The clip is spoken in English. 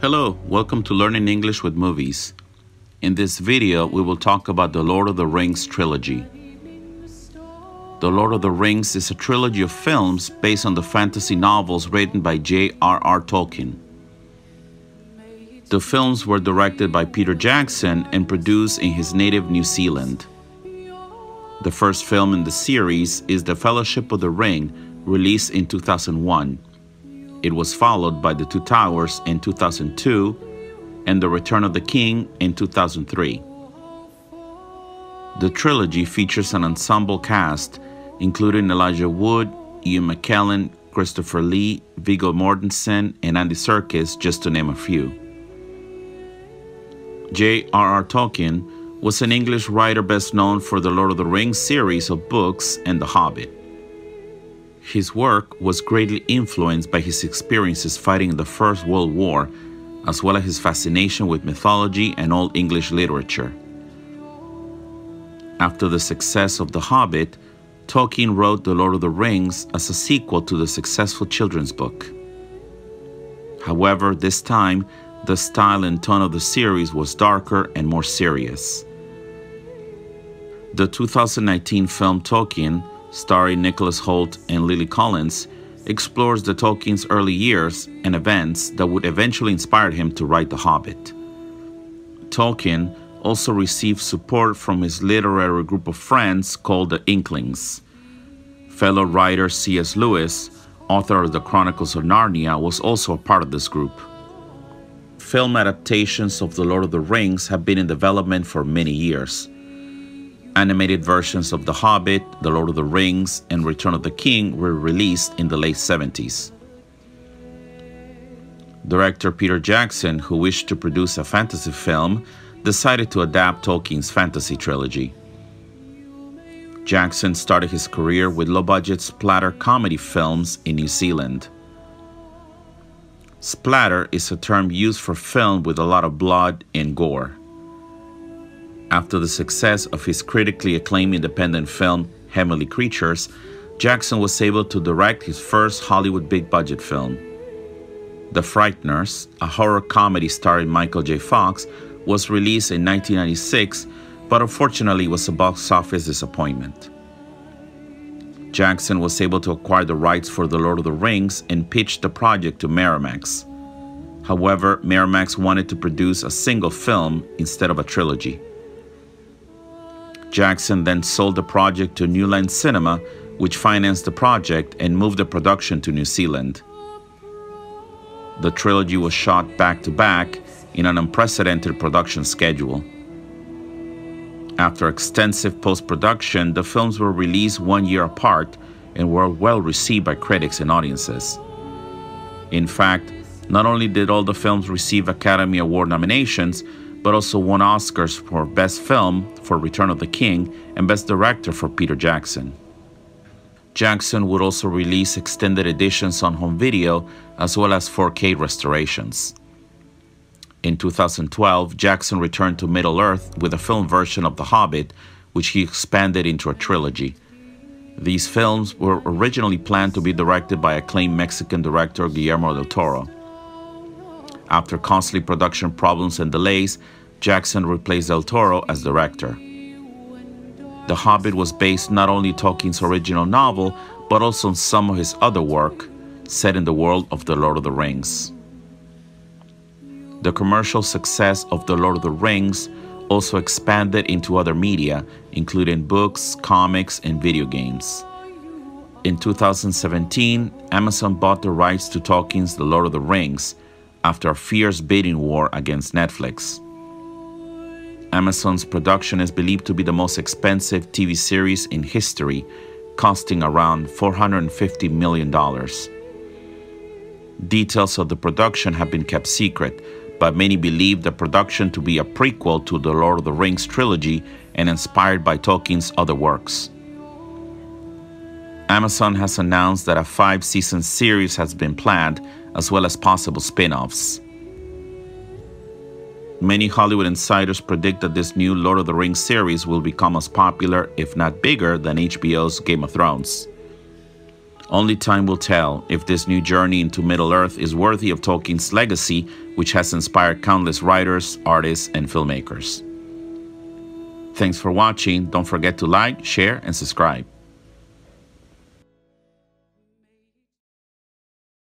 Hello, welcome to Learning English with Movies. In this video, we will talk about the Lord of the Rings trilogy. The Lord of the Rings is a trilogy of films based on the fantasy novels written by J.R.R. Tolkien. The films were directed by Peter Jackson and produced in his native New Zealand. The first film in the series is The Fellowship of the Ring, released in 2001. It was followed by The Two Towers in 2002 and The Return of the King in 2003. The trilogy features an ensemble cast, including Elijah Wood, Ian McKellen, Christopher Lee, Viggo Mortensen, and Andy Serkis, just to name a few. J.R.R. Tolkien was an English writer best known for the Lord of the Rings series of books and The Hobbit. His work was greatly influenced by his experiences fighting in the First World War, as well as his fascination with mythology and Old English literature. After the success of The Hobbit, Tolkien wrote The Lord of the Rings as a sequel to the successful children's book. However, this time, the style and tone of the series was darker and more serious. The 2019 film Tolkien, starring Nicholas Hoult and Lily Collins, explores the Tolkien's early years and events that would eventually inspire him to write The Hobbit. Tolkien also received support from his literary group of friends called the Inklings. Fellow writer C.S. Lewis, author of the Chronicles of Narnia, was also a part of this group. Film adaptations of The Lord of the Rings have been in development for many years. Animated versions of The Hobbit, The Lord of the Rings, and Return of the King were released in the late 70s. Director Peter Jackson, who wished to produce a fantasy film, decided to adapt Tolkien's fantasy trilogy. Jackson started his career with low-budget splatter comedy films in New Zealand. Splatter is a term used for film with a lot of blood and gore. After the success of his critically acclaimed independent film, Heavenly Creatures, Jackson was able to direct his first Hollywood big-budget film. The Frighteners, a horror comedy starring Michael J. Fox, was released in 1996, but unfortunately was a box office disappointment. Jackson was able to acquire the rights for The Lord of the Rings and pitched the project to Miramax. However, Miramax wanted to produce a single film instead of a trilogy. Jackson then sold the project to New Line Cinema, which financed the project and moved the production to New Zealand. The trilogy was shot back-to-back in an unprecedented production schedule. After extensive post-production, the films were released 1 year apart and were well received by critics and audiences. In fact, not only did all the films receive Academy Award nominations, but also won Oscars for Best Film for Return of the King and Best Director for Peter Jackson. Jackson would also release extended editions on home video as well as 4K restorations. In 2012, Jackson returned to Middle-earth with a film version of The Hobbit, which he expanded into a trilogy. These films were originally planned to be directed by acclaimed Mexican director Guillermo del Toro. After costly production problems and delays, Jackson replaced del Toro as director. The Hobbit was based not only on Tolkien's original novel, but also on some of his other work, set in the world of The Lord of the Rings. The commercial success of The Lord of the Rings also expanded into other media, including books, comics, and video games. In 2017, Amazon bought the rights to Tolkien's The Lord of the Rings, after a fierce bidding war against Netflix. Amazon's production is believed to be the most expensive TV series in history, costing around $450 million. Details of the production have been kept secret, but many believe the production to be a prequel to the Lord of the Rings trilogy and inspired by Tolkien's other works. Amazon has announced that a 5-season series has been planned, as well as possible spin-offs. Many Hollywood insiders predict that this new Lord of the Rings series will become as popular, if not bigger, than HBO's Game of Thrones. Only time will tell if this new journey into Middle-earth is worthy of Tolkien's legacy, which has inspired countless writers, artists, and filmmakers. Thanks for watching. Don't forget to like, share, and subscribe.